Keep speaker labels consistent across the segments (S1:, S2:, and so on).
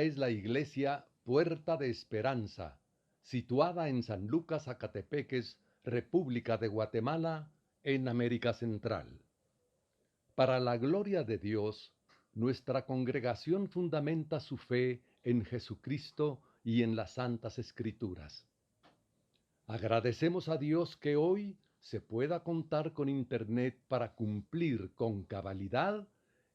S1: es la iglesia Puerta de Esperanza, situada en San Lucas, Zacatepeques, República de Guatemala, en América Central. Para la gloria de Dios, nuestra congregación fundamenta su fe en Jesucristo y en las Santas Escrituras. Agradecemos a Dios que hoy se pueda contar con Internet para cumplir con cabalidad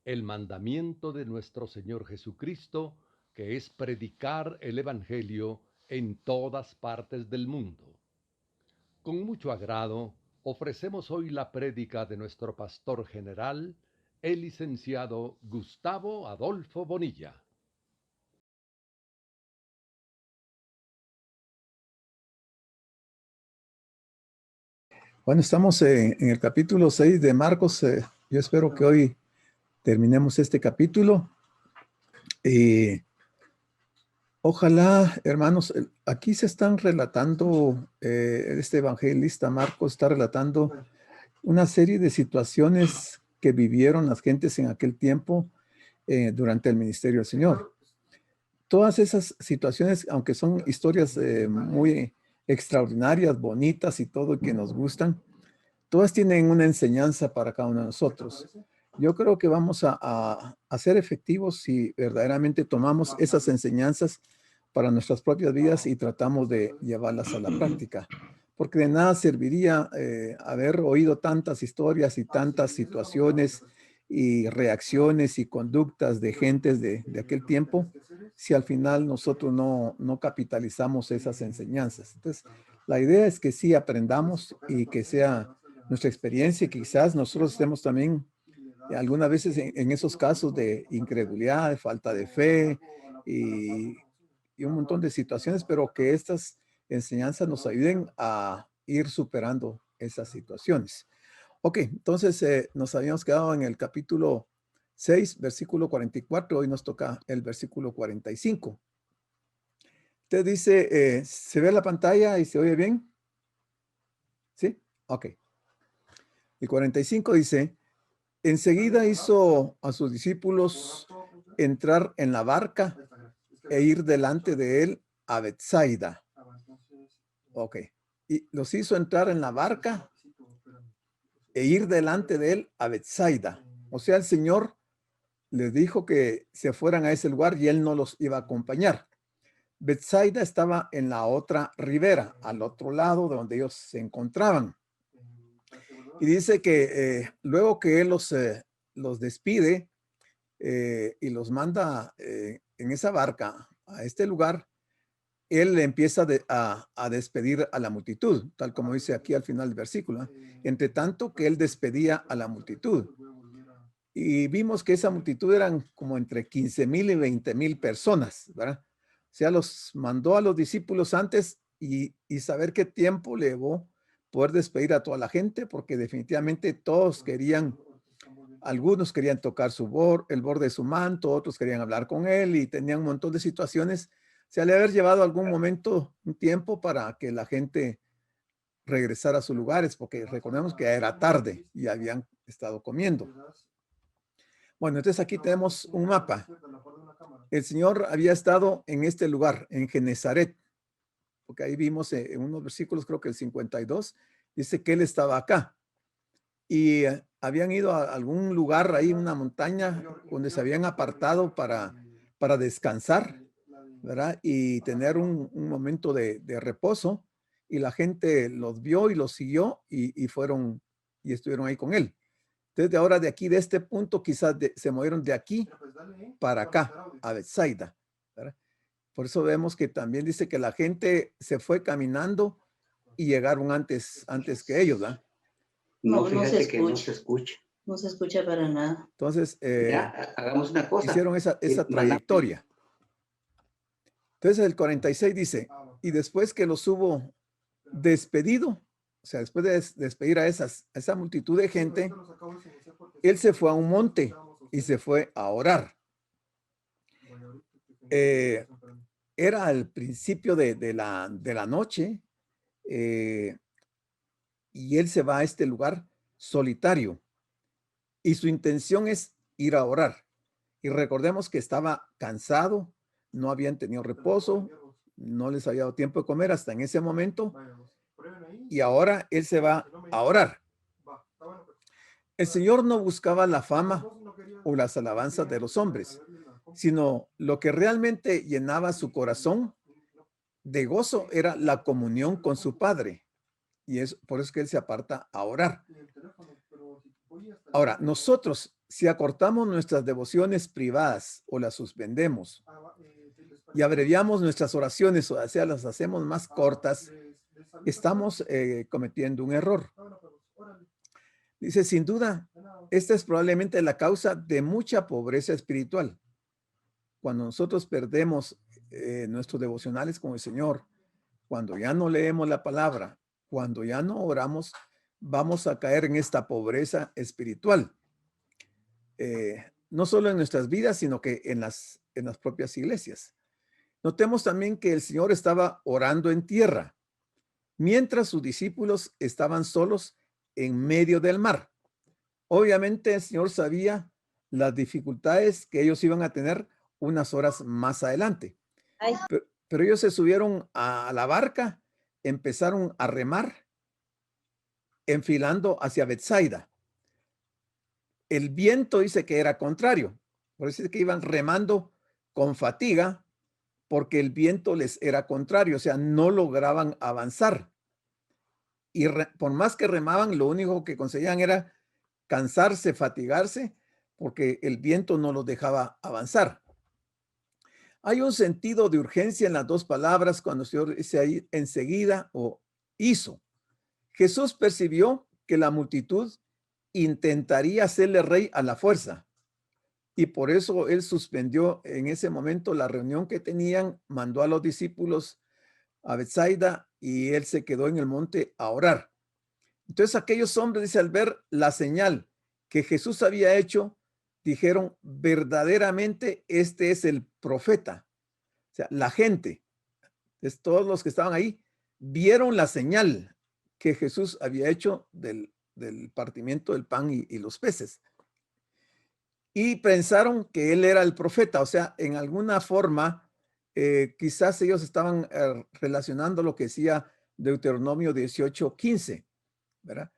S1: el mandamiento de nuestro Señor Jesucristo, que es predicar el Evangelio en todas partes del mundo. Con mucho agrado, ofrecemos hoy la prédica de nuestro pastor general, el licenciado Gustavo Adolfo Bonilla.
S2: Bueno, estamos en el capítulo 6 de Marcos. Yo espero que hoy terminemos este capítulo. Y ojalá, hermanos, aquí se están relatando, este evangelista Marcos está relatando una serie de situaciones que vivieron las gentes en aquel tiempo durante el ministerio del Señor. Todas esas situaciones, aunque son historias muy extraordinarias, bonitas y todo, que nos gustan, todas tienen una enseñanza para cada uno de nosotros. Yo creo que vamos a ser efectivos si verdaderamente tomamos esas enseñanzas para nuestras propias vidas y tratamos de llevarlas a la práctica. Porque de nada serviría haber oído tantas historias y tantas situaciones y reacciones y conductas de gentes de aquel tiempo si al final nosotros no capitalizamos esas enseñanzas. Entonces, la idea es que sí aprendamos y que sea nuestra experiencia, y quizás nosotros estemos también algunas veces en esos casos de incredulidad, de falta de fe y un montón de situaciones, pero que estas enseñanzas nos ayuden a ir superando esas situaciones. Ok, entonces nos habíamos quedado en el capítulo 6, versículo 44, hoy nos toca el versículo 45. Usted dice, ¿se ve la pantalla y se oye bien? ¿Sí? Ok. El 45 dice, enseguida hizo a sus discípulos entrar en la barca e ir delante de él a Betsaida. Ok. Y los hizo entrar en la barca e ir delante de él a Betsaida. O sea, el Señor les dijo que se fueran a ese lugar y él no los iba a acompañar. Betsaida estaba en la otra ribera, al otro lado de donde ellos se encontraban. Y dice que luego que él los despide y los manda en esa barca a este lugar, él empieza a despedir a la multitud, tal como dice aquí al final del versículo. Entre tanto que él despedía a la multitud. Y vimos que esa multitud eran como entre 15,000 y 20,000 personas, ¿verdad? O sea, los mandó a los discípulos antes y saber qué tiempo le llevó poder despedir a toda la gente, porque definitivamente todos querían, algunos querían tocar el borde de su manto, otros querían hablar con él y tenían un montón de situaciones. Se le haber llevado algún momento, un tiempo para que la gente regresara a sus lugares, porque recordemos que ya era tarde y habían estado comiendo. Bueno, entonces aquí tenemos un mapa. El Señor había estado en este lugar, en Genezaret, porque ahí vimos en unos versículos, creo que el 52, dice que Él estaba acá. Y habían ido a algún lugar ahí, una montaña, donde se habían apartado para descansar, ¿verdad? Y tener un momento de reposo. Y la gente los vio y los siguió y fueron y estuvieron ahí con Él. Entonces, de ahora de aquí, de este punto, quizás se movieron de aquí para acá, a Betsaida, ¿verdad? Por eso vemos que también dice que la gente se fue caminando y llegaron antes que ellos, ¿verdad?
S3: No, fíjate que no se escucha.
S4: No se escucha para nada.
S2: Entonces,
S3: Ya, hagamos una cosa.
S2: hicieron esa trayectoria. Entonces, el 46 dice, y después que los hubo despedido, o sea, después de despedir a esa multitud de gente, él se fue a un monte y se fue a orar. Era al principio de la noche y él se va a este lugar solitario y su intención es ir a orar. Y recordemos que estaba cansado no habían tenido reposo, no les había dado tiempo de comer hasta en ese momento, y ahora él se va a orar. El Señor no buscaba la fama o las alabanzas de los hombres, sino lo que realmente llenaba su corazón de gozo era la comunión con su Padre. Y es por eso que él se aparta a orar. Ahora, nosotros, si acortamos nuestras devociones privadas o las suspendemos y abreviamos nuestras oraciones, o sea, las hacemos más cortas, estamos cometiendo un error. Dice, sin duda, esta es probablemente la causa de mucha pobreza espiritual. Cuando nosotros perdemos nuestros devocionales con el Señor, cuando ya no leemos la palabra, cuando ya no oramos, vamos a caer en esta pobreza espiritual. No solo en nuestras vidas, sino que en las propias iglesias. Notemos también que el Señor estaba orando en tierra, mientras sus discípulos estaban solos en medio del mar. Obviamente el Señor sabía las dificultades que ellos iban a tener unas horas más adelante. Pero ellos se subieron a la barca, empezaron a remar, enfilando hacia Betsaida. El viento dice que era contrario, por eso es que iban remando con fatiga, porque el viento les era contrario, o sea, no lograban avanzar. Y por más que remaban, lo único que conseguían era cansarse, fatigarse, porque el viento no los dejaba avanzar. Hay un sentido de urgencia en las dos palabras cuando el Señor dice ahí enseguida o hizo. Jesús percibió que la multitud intentaría hacerle rey a la fuerza y por eso él suspendió en ese momento la reunión que tenían, mandó a los discípulos a Betsaida y él se quedó en el monte a orar. Entonces aquellos hombres, dice, al ver la señal que Jesús había hecho, dijeron, verdaderamente este es el profeta. O sea, la gente, todos los que estaban ahí, vieron la señal que Jesús había hecho del partimiento del pan y los peces. Y pensaron que él era el profeta, o sea, en alguna forma, quizás ellos estaban relacionando lo que decía Deuteronomio 18:15, ¿verdad?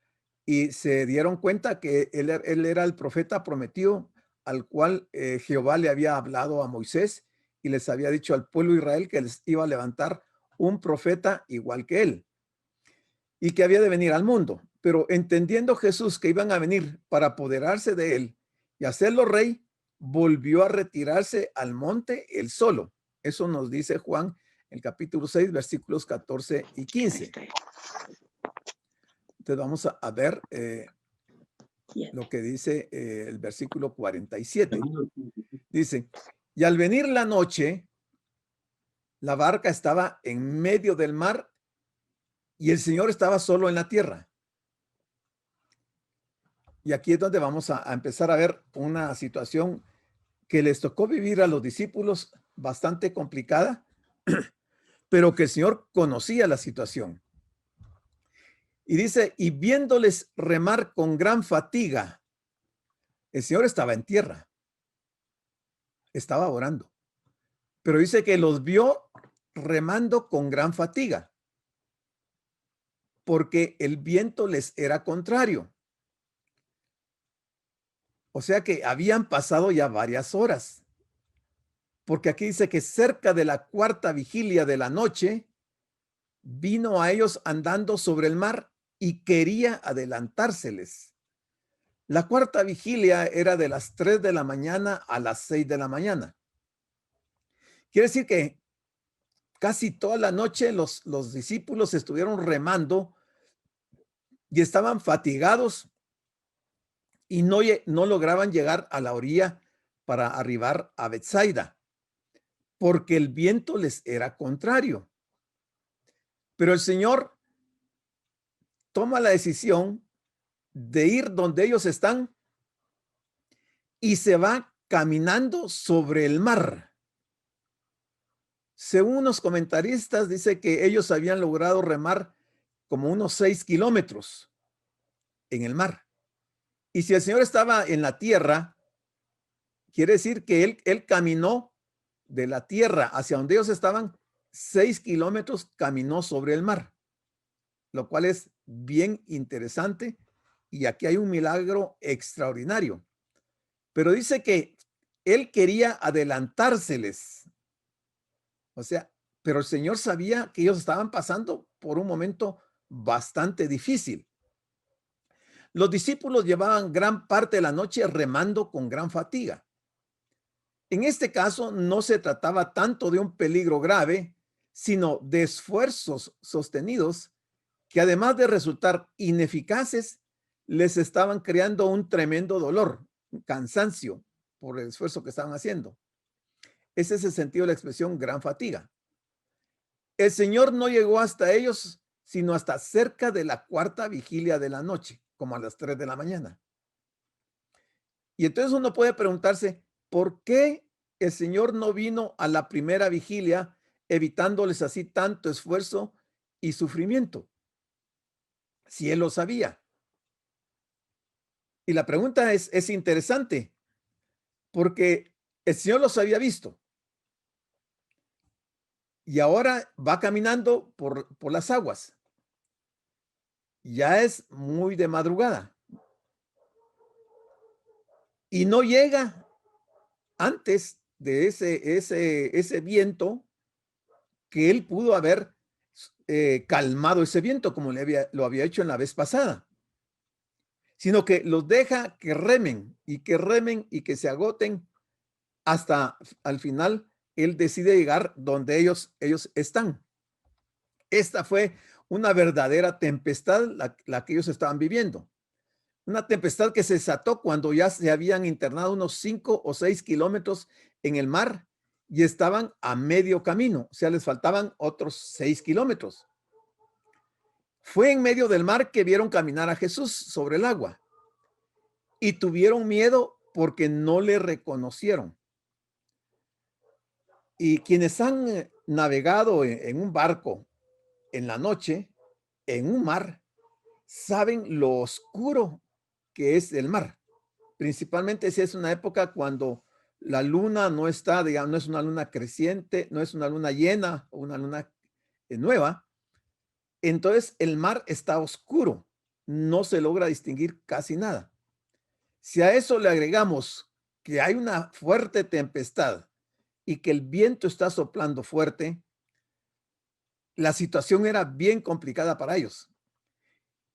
S2: Y se dieron cuenta que él era el profeta prometido al cual Jehová le había hablado a Moisés y les había dicho al pueblo de Israel que les iba a levantar un profeta igual que él y que había de venir al mundo. Pero entendiendo Jesús que iban a venir para apoderarse de él y hacerlo rey, volvió a retirarse al monte él solo. Eso nos dice Juan, el capítulo 6, versículos 14 y 15. Entonces vamos a ver lo que dice el versículo 47. Dice, y al venir la noche, la barca estaba en medio del mar y el Señor estaba solo en la tierra. Y aquí es donde vamos a empezar a ver una situación que les tocó vivir a los discípulos bastante complicada, pero que el Señor conocía la situación. Y dice, y viéndoles remar con gran fatiga, el Señor estaba en tierra, estaba orando, pero dice que los vio remando con gran fatiga, porque el viento les era contrario. O sea que habían pasado ya varias horas, porque aquí dice que cerca de la cuarta vigilia de la noche, vino a ellos andando sobre el mar y quería adelantárseles. La cuarta vigilia era de las 3 de la mañana a las 6 de la mañana. Quiere decir que casi toda la noche los discípulos estuvieron remando y estaban fatigados y no lograban llegar a la orilla para arribar a Betsaida, porque el viento les era contrario. Pero el Señor toma la decisión de ir donde ellos están y se va caminando sobre el mar. Según unos comentaristas, dice que ellos habían logrado remar como unos 6 kilómetros en el mar. Y si el Señor estaba en la tierra, quiere decir que él caminó de la tierra hacia donde ellos estaban, 6 kilómetros caminó sobre el mar, lo cual es bien interesante. Y aquí hay un milagro extraordinario. Pero dice que él quería adelantárseles. O sea, pero el Señor sabía que ellos estaban pasando por un momento bastante difícil. Los discípulos llevaban gran parte de la noche remando con gran fatiga. En este caso no se trataba tanto de un peligro grave, sino de esfuerzos sostenidos que, además de resultar ineficaces, les estaban creando un tremendo dolor, un cansancio por el esfuerzo que estaban haciendo. Ese es el sentido de la expresión gran fatiga. El Señor no llegó hasta ellos sino hasta cerca de la cuarta vigilia de la noche, como a las 3 de la mañana. Y entonces uno puede preguntarse, ¿por qué el Señor no vino a la primera vigilia evitándoles así tanto esfuerzo y sufrimiento? Si Él lo sabía. Y la pregunta es interesante, porque el Señor los había visto. Y ahora va caminando por las aguas. Ya es muy de madrugada. Y no llega antes de ese viento que él pudo haber calmado ese viento como lo había hecho en la vez pasada, sino que los deja que remen y que se agoten hasta al final él decide llegar donde ellos están. Esta fue una verdadera tempestad la que ellos estaban viviendo. Una tempestad que se desató cuando ya se habían internado unos 5 o 6 kilómetros en el mar y estaban a medio camino, o sea, les faltaban otros 6 kilómetros. Fue en medio del mar que vieron caminar a Jesús sobre el agua y tuvieron miedo porque no le reconocieron. Y quienes han navegado en un barco en la noche, en un mar, saben lo oscuro que es el mar. Principalmente si es una época cuando la luna no está, digamos, no es una luna creciente, no es una luna llena o una luna nueva. Entonces el mar está oscuro, no se logra distinguir casi nada. Si a eso le agregamos que hay una fuerte tempestad y que el viento está soplando fuerte, la situación era bien complicada para ellos.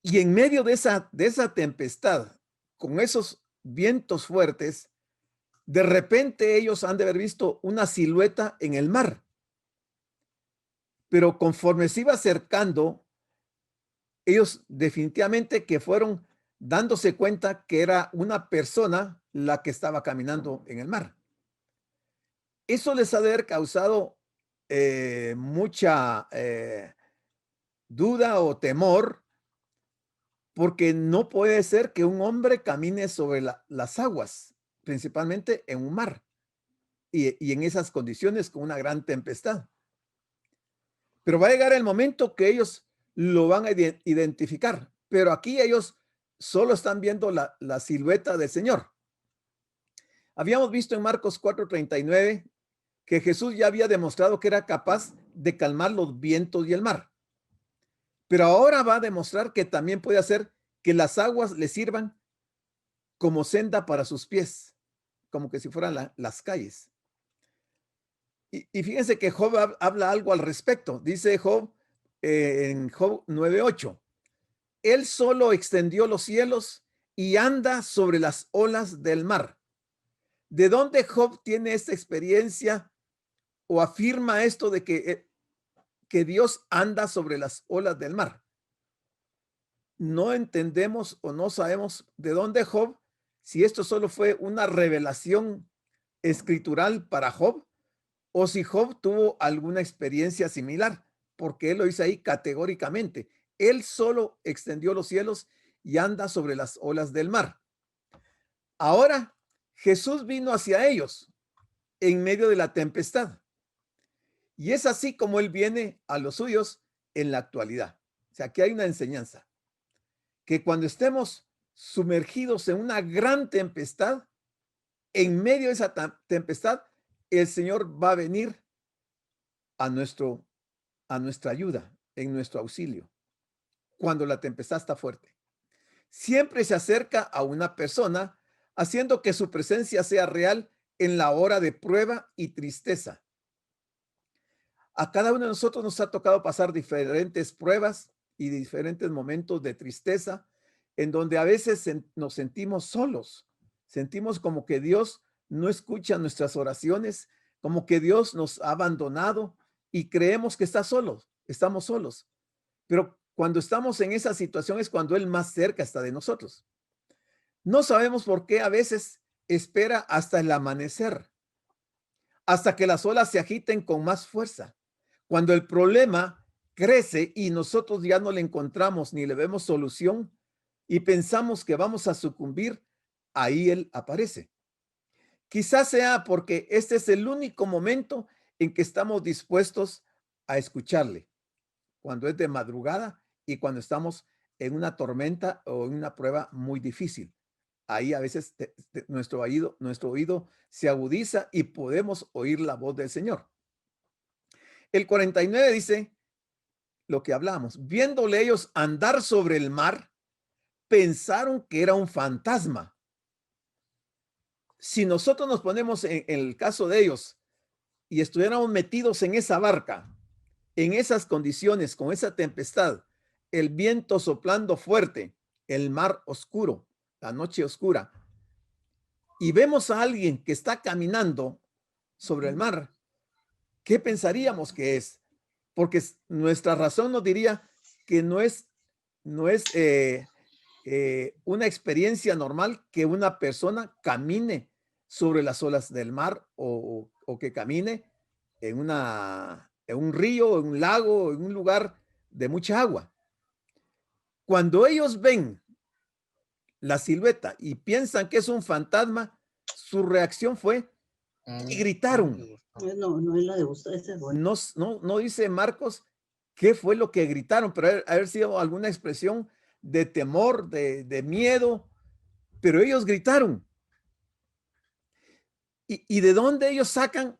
S2: Y en medio de esa tempestad, con esos vientos fuertes, de repente ellos han de haber visto una silueta en el mar. Pero conforme se iba acercando, ellos definitivamente que fueron dándose cuenta que era una persona la que estaba caminando en el mar. Eso les ha de haber causado mucha duda o temor, porque no puede ser que un hombre camine sobre las aguas, principalmente en un mar, y en esas condiciones con una gran tempestad. Pero va a llegar el momento que ellos lo van a identificar, pero aquí ellos solo están viendo la silueta del Señor. Habíamos visto en Marcos 4:39 que Jesús ya había demostrado que era capaz de calmar los vientos y el mar. Pero ahora va a demostrar que también puede hacer que las aguas le sirvan como senda para sus pies, como que si fueran las calles. Y fíjense que Job habla algo al respecto. Dice Job en Job 9:8, él solo extendió los cielos y anda sobre las olas del mar. ¿De dónde Job tiene esta experiencia o afirma esto de que Dios anda sobre las olas del mar? No entendemos o no sabemos de dónde Job, si esto solo fue una revelación escritural para Job, o si Job tuvo alguna experiencia similar, porque él lo dice ahí categóricamente. Él solo extendió los cielos y anda sobre las olas del mar. Ahora, Jesús vino hacia ellos en medio de la tempestad. Y es así como él viene a los suyos en la actualidad. O sea, aquí hay una enseñanza, que cuando estemos sumergidos en una gran tempestad, en medio de esa tempestad, el Señor va a venir a nuestra ayuda, en nuestro auxilio, cuando la tempestad está fuerte. Siempre se acerca a una persona, haciendo que su presencia sea real en la hora de prueba y tristeza. A cada uno de nosotros nos ha tocado pasar diferentes pruebas y diferentes momentos de tristeza, en donde a veces nos sentimos solos, sentimos como que Dios no escucha nuestras oraciones, como que Dios nos ha abandonado y creemos que estamos solos. Pero cuando estamos en esa situación es cuando Él más cerca está de nosotros. No sabemos por qué a veces espera hasta el amanecer, hasta que las olas se agiten con más fuerza. Cuando el problema crece y nosotros ya no le encontramos ni le vemos solución y pensamos que vamos a sucumbir, ahí Él aparece. Quizás sea porque este es el único momento en que estamos dispuestos a escucharle, cuando es de madrugada y cuando estamos en una tormenta o en una prueba muy difícil. Ahí a veces nuestro oído se agudiza y podemos oír la voz del Señor. El 49 dice lo que hablamos. Viéndole ellos andar sobre el mar, pensaron que era un fantasma. Si nosotros nos ponemos en el caso de ellos y estuviéramos metidos en esa barca, en esas condiciones, con esa tempestad, el viento soplando fuerte, el mar oscuro, la noche oscura, y vemos a alguien que está caminando sobre el mar, ¿qué pensaríamos que es? Porque nuestra razón nos diría que no es una experiencia normal que una persona camine sobre las olas del mar o que camine en un río, en un lago, en un lugar de mucha agua. Cuando ellos ven la silueta y piensan que es un fantasma, su reacción fue y gritaron.
S4: No es la de gusto, ese es bueno.
S2: No dice Marcos qué fue lo que gritaron, pero haber sido alguna expresión de temor, de miedo, pero ellos gritaron. ¿Y de dónde ellos sacan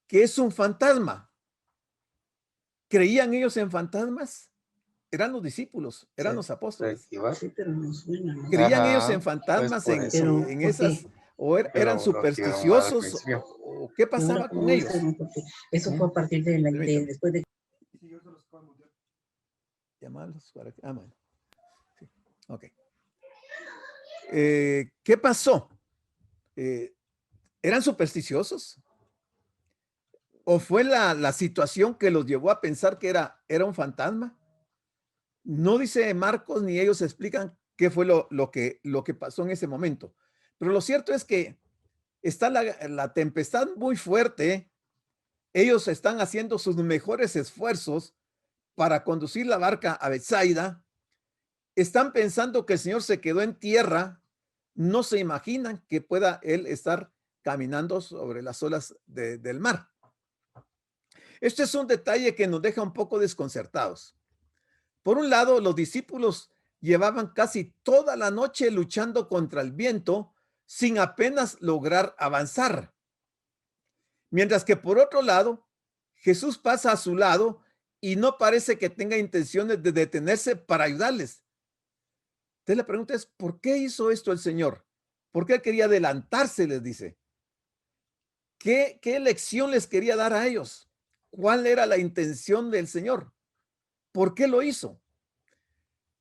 S2: que es un fantasma? ¿Creían ellos en fantasmas? Eran los discípulos, eran los apóstoles.
S4: Sí, pero no suena, ¿no?
S2: ¿Creían ellos en fantasmas,
S4: Pero,
S2: en esas, o eran supersticiosos? ¿O qué pasaba con ellos?
S4: Eso fue a partir después de...
S2: Llamarlos para que... bueno. Sí. Ok. ¿Qué pasó? ¿Eran supersticiosos? ¿O fue la situación que los llevó a pensar que era un fantasma? No dice Marcos ni ellos explican qué fue lo que pasó en ese momento. Pero lo cierto es que está la tempestad muy fuerte. Ellos están haciendo sus mejores esfuerzos para conducir la barca a Betsaida. Están pensando que el Señor se quedó en tierra. No se imaginan que pueda Él estar caminando sobre las olas del mar. Este es un detalle que nos deja un poco desconcertados. Por un lado, los discípulos llevaban casi toda la noche luchando contra el viento sin apenas lograr avanzar. Mientras que por otro lado, Jesús pasa a su lado y no parece que tenga intenciones de detenerse para ayudarles. Entonces la pregunta es, ¿por qué hizo esto el Señor? ¿Por qué quería adelantarse? Les dice. ¿Qué lección les quería dar a ellos? ¿Cuál era la intención del Señor? ¿Por qué lo hizo?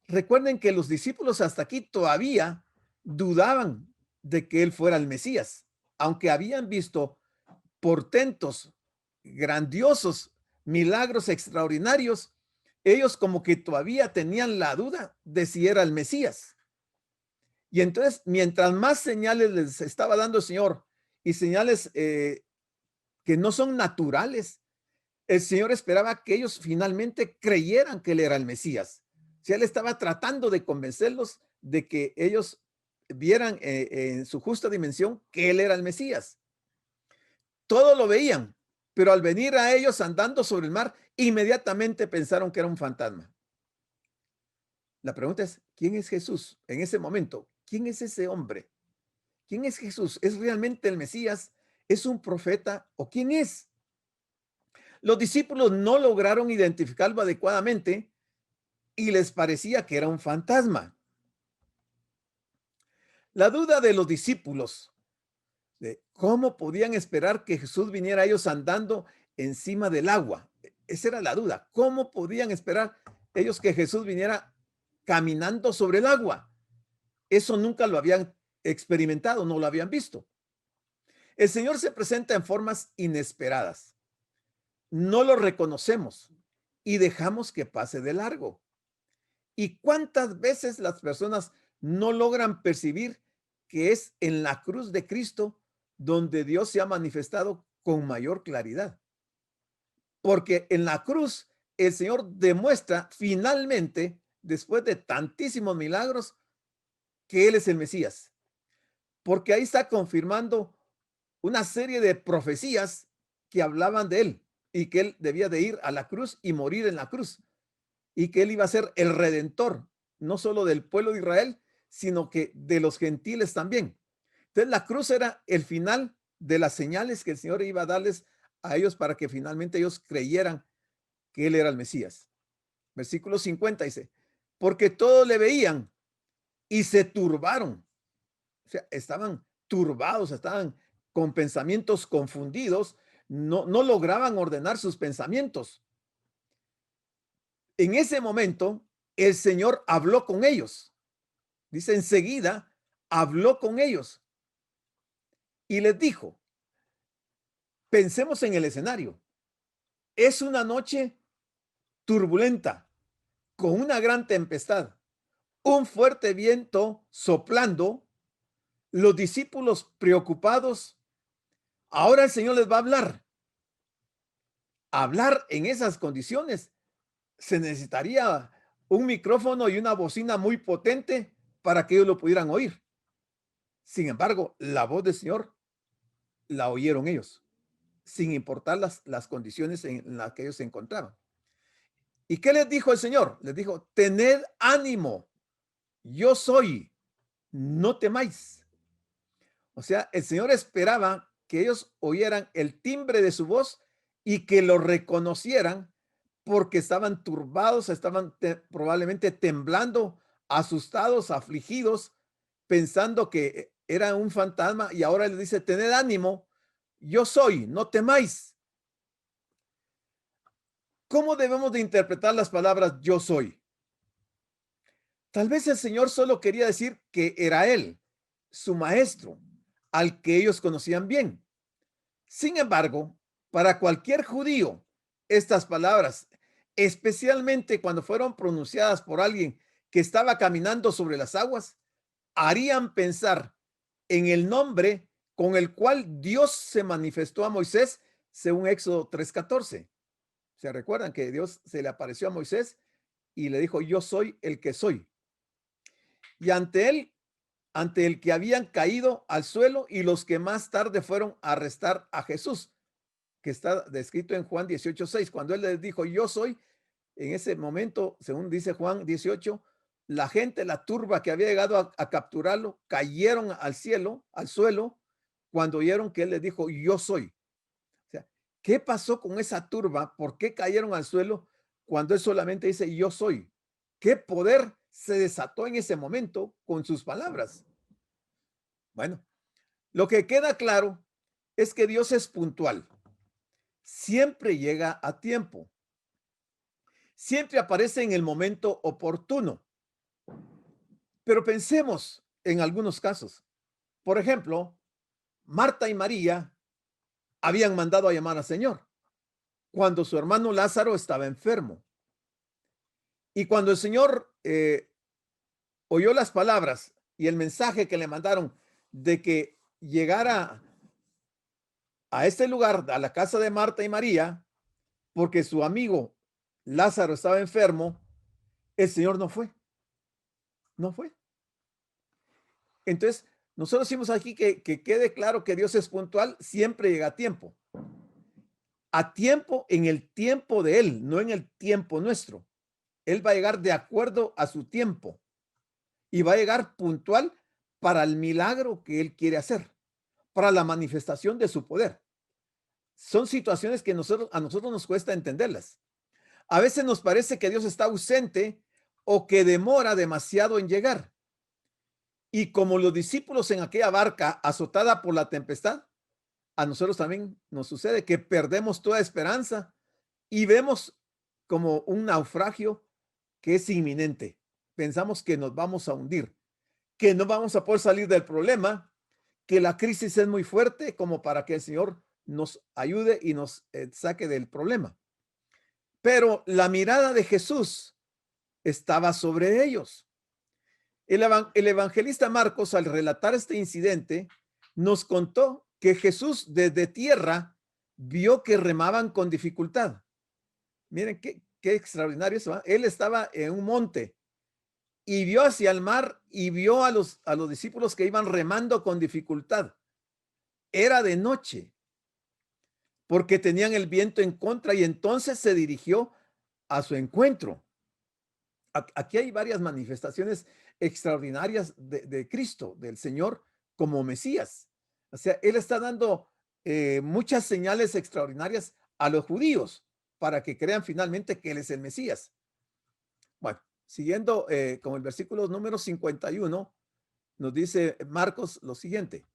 S2: Recuerden que los discípulos hasta aquí todavía dudaban de que Él fuera el Mesías, aunque habían visto portentos grandiosos, milagros extraordinarios, ellos como que todavía tenían la duda de si era el Mesías. Y entonces, mientras más señales les estaba dando el Señor y señales que no son naturales, el Señor esperaba que ellos finalmente creyeran que Él era el Mesías. O sea, Él estaba tratando de convencerlos de que ellos vieran en su justa dimensión que Él era el Mesías. Todo lo veían, pero al venir a ellos andando sobre el mar, inmediatamente pensaron que era un fantasma. La pregunta es, ¿quién es Jesús en ese momento? ¿Quién es ese hombre? ¿Quién es Jesús? ¿Es realmente el Mesías? ¿Es un profeta o quién es? Los discípulos no lograron identificarlo adecuadamente y les parecía que era un fantasma. La duda de los discípulos de cómo podían esperar que Jesús viniera a ellos andando encima del agua. Esa era la duda. ¿Cómo podían esperar ellos que Jesús viniera caminando sobre el agua? Eso nunca lo habían experimentado, no lo habían visto. El Señor se presenta en formas inesperadas. No lo reconocemos y dejamos que pase de largo. ¿Y cuántas veces las personas no logran percibir que es en la cruz de Cristo donde Dios se ha manifestado con mayor claridad? Porque en la cruz el Señor demuestra finalmente, después de tantísimos milagros, que Él es el Mesías. Porque ahí está confirmando una serie de profecías que hablaban de Él y que Él debía de ir a la cruz y morir en la cruz y que Él iba a ser el redentor, no solo del pueblo de Israel, sino que de los gentiles también. Entonces la cruz era el final de las señales que el Señor iba a darles a ellos para que finalmente ellos creyeran que Él era el Mesías. Versículo 50 dice, porque todos le veían y se turbaron. O sea, estaban turbados, estaban con pensamientos confundidos, no lograban ordenar sus pensamientos. En ese momento, el Señor habló con ellos. Dice, enseguida habló con ellos y les dijo, pensemos en el escenario. Es una noche turbulenta, con una gran tempestad, un fuerte viento soplando, los discípulos preocupados. Ahora el Señor les va a hablar. Hablar en esas condiciones se necesitaría un micrófono y una bocina muy potente para que ellos lo pudieran oír. Sin embargo, la voz del Señor la oyeron ellos, sin importar las condiciones en las que ellos se encontraban. ¿Y qué les dijo el Señor? Les dijo, tened ánimo, yo soy, no temáis. O sea, el Señor esperaba que ellos oyeran el timbre de su voz y que lo reconocieran porque estaban turbados, estaban probablemente temblando, asustados, afligidos, pensando que era un fantasma y ahora les dice, tened ánimo, yo soy, no temáis. ¿Cómo debemos de interpretar las palabras yo soy? Tal vez el Señor solo quería decir que era Él, su maestro, al que ellos conocían bien. Sin embargo, para cualquier judío, estas palabras, especialmente cuando fueron pronunciadas por alguien que estaba caminando sobre las aguas, harían pensar en el nombre con el cual Dios se manifestó a Moisés, según Éxodo 3:14. ¿Se recuerdan que Dios se le apareció a Moisés y le dijo, yo soy el que soy? Y ante el que habían caído al suelo y los que más tarde fueron a arrestar a Jesús, que está descrito en Juan 18:6, cuando él les dijo, yo soy, en ese momento, según dice Juan 18, la gente, la turba que había llegado a capturarlo, cayeron al suelo, cuando oyeron que él les dijo, yo soy. O sea, ¿qué pasó con esa turba? ¿Por qué cayeron al suelo cuando él solamente dice, yo soy? ¿Qué poder se desató en ese momento con sus palabras? Bueno, lo que queda claro es que Dios es puntual. Siempre llega a tiempo. Siempre aparece en el momento oportuno. Pero pensemos en algunos casos. Por ejemplo, Marta y María habían mandado a llamar al Señor cuando su hermano Lázaro estaba enfermo. Y cuando el Señor oyó las palabras y el mensaje que le mandaron de que llegara a este lugar, a la casa de Marta y María, porque su amigo Lázaro estaba enfermo, el Señor no fue. No fue. Entonces, nosotros decimos aquí que quede claro que Dios es puntual, siempre llega a tiempo. A tiempo, en el tiempo de Él, no en el tiempo nuestro. Él va a llegar de acuerdo a su tiempo y va a llegar puntual para el milagro que Él quiere hacer. para la manifestación de su poder. Son situaciones que a nosotros nos cuesta entenderlas. A veces nos parece que Dios está ausente o que demora demasiado en llegar. Y como los discípulos en aquella barca azotada por la tempestad, a nosotros también nos sucede que perdemos toda esperanza y vemos como un naufragio que es inminente. Pensamos que nos vamos a hundir, que no vamos a poder salir del problema, que la crisis es muy fuerte como para que el Señor nos ayude y nos saque del problema. Pero la mirada de Jesús estaba sobre ellos. El evangelista Marcos, al relatar este incidente, nos contó que Jesús desde tierra vio que remaban con dificultad. Miren qué extraordinario eso, ¿eh? Él estaba en un monte y vio hacia el mar y vio a los discípulos que iban remando con dificultad. Era de noche porque tenían el viento en contra y entonces se dirigió a su encuentro. Aquí hay varias manifestaciones extraordinarias de Cristo, del Señor como Mesías. O sea, Él está dando muchas señales extraordinarias a los judíos para que crean finalmente que Él es el Mesías. Bueno, siguiendo con el versículo número 51, nos dice Marcos lo siguiente.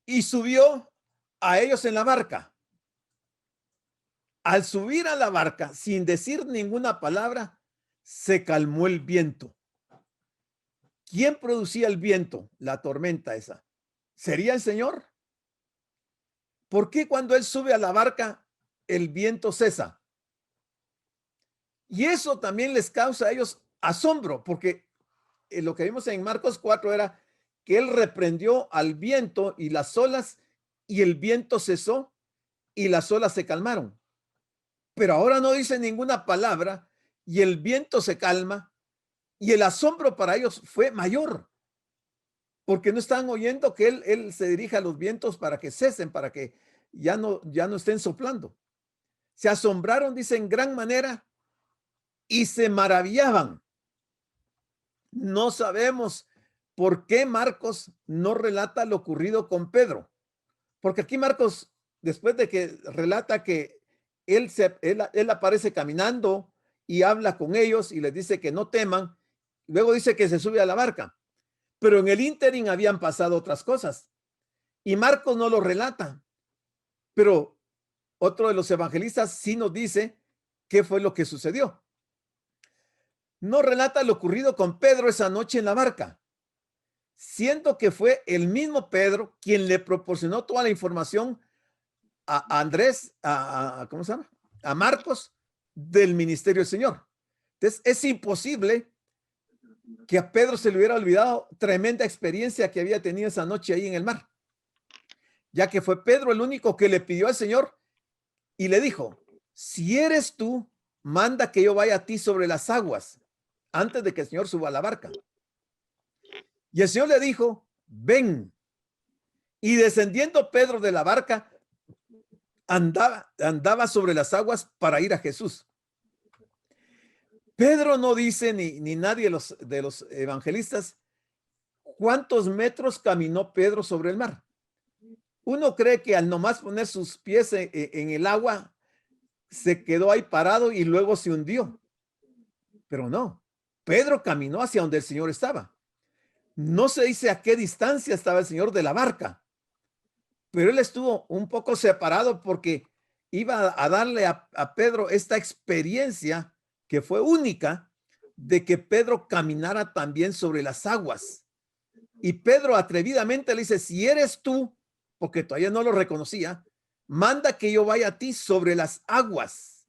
S2: Y subió a ellos en la barca. Al subir a la barca, sin decir ninguna palabra, se calmó el viento. ¿Quién producía el viento? La tormenta esa. ¿Sería el Señor? ¿Por qué cuando Él sube a la barca, el viento cesa? Y eso también les causa a ellos asombro, porque lo que vimos en Marcos 4 era que Él reprendió al viento y las olas, y el viento cesó y las olas se calmaron. Pero ahora no dice ninguna palabra y el viento se calma, y el asombro para ellos fue mayor, porque no están oyendo que él se dirija a los vientos para que cesen, para que ya no estén soplando. Se asombraron, dice, en gran manera y se maravillaban. No sabemos por qué Marcos no relata lo ocurrido con Pedro, porque aquí Marcos, después de que relata que él aparece caminando y habla con ellos y les dice que no teman, luego dice que se sube a la barca, pero en el ínterin habían pasado otras cosas y Marcos no lo relata, pero otro de los evangelistas sí nos dice qué fue lo que sucedió. No relata lo ocurrido con Pedro esa noche en la barca, siendo que fue el mismo Pedro quien le proporcionó toda la información a Andrés, ¿cómo se llama? A Marcos del ministerio del Señor. Entonces es imposible que a Pedro se le hubiera olvidado tremenda experiencia que había tenido esa noche ahí en el mar, ya que fue Pedro el único que le pidió al Señor y le dijo, si eres tú, manda que yo vaya a ti sobre las aguas antes de que el Señor suba a la barca. Y el Señor le dijo, ven. Y descendiendo Pedro de la barca, andaba sobre las aguas para ir a Jesús. Pedro no dice, ni nadie de los evangelistas, cuántos metros caminó Pedro sobre el mar. Uno cree que al nomás poner sus pies en el agua, se quedó ahí parado y luego se hundió. Pero no, Pedro caminó hacia donde el Señor estaba. No se dice a qué distancia estaba el Señor de la barca, pero él estuvo un poco separado porque iba a darle a Pedro esta experiencia que fue única de que Pedro caminara también sobre las aguas. Y Pedro atrevidamente le dice, si eres tú, porque todavía no lo reconocía, manda que yo vaya a ti sobre las aguas.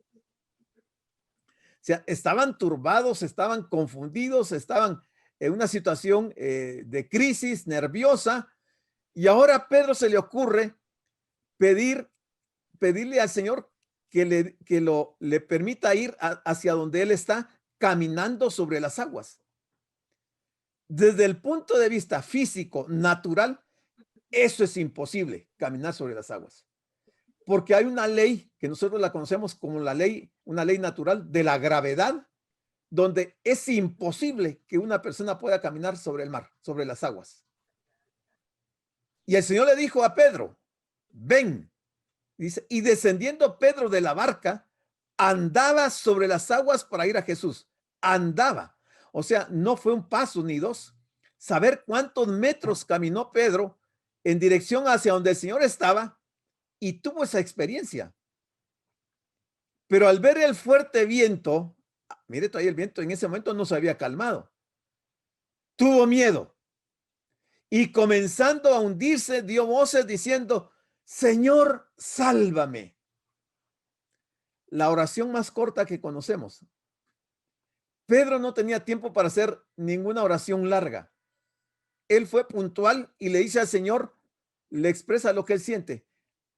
S2: O sea, estaban turbados, estaban confundidos, estaban en una situación de crisis nerviosa, y ahora a Pedro se le ocurre pedirle al Señor que le permita ir hacia donde él está caminando sobre las aguas. Desde el punto de vista físico, natural, eso es imposible, caminar sobre las aguas. Porque hay una ley que nosotros la conocemos como una ley natural de la gravedad, donde es imposible que una persona pueda caminar sobre el mar, sobre las aguas. Y el Señor le dijo a Pedro, ven. Dice, y descendiendo Pedro de la barca, andaba sobre las aguas para ir a Jesús. Andaba. O sea, no fue un paso ni dos. Saber cuántos metros caminó Pedro en dirección hacia donde el Señor estaba y tuvo esa experiencia. Pero al ver el fuerte viento, mire, todavía el viento en ese momento no se había calmado. Tuvo miedo. Y comenzando a hundirse, dio voces diciendo, Señor, sálvame. La oración más corta que conocemos. Pedro no tenía tiempo para hacer ninguna oración larga. Él fue puntual y le dice al Señor, le expresa lo que él siente.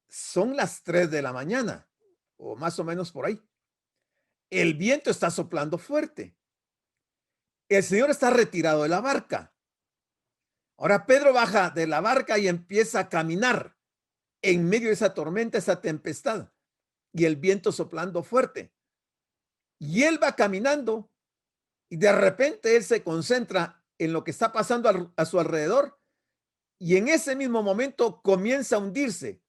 S2: Son las 3 de la mañana, o más o menos por ahí. El viento está soplando fuerte. El Señor está retirado de la barca. Ahora Pedro baja de la barca y empieza a caminar en medio de esa tormenta, esa tempestad, y el viento soplando fuerte. Y él va caminando y de repente él se concentra en lo que está pasando a su alrededor y en ese mismo momento comienza a hundirse.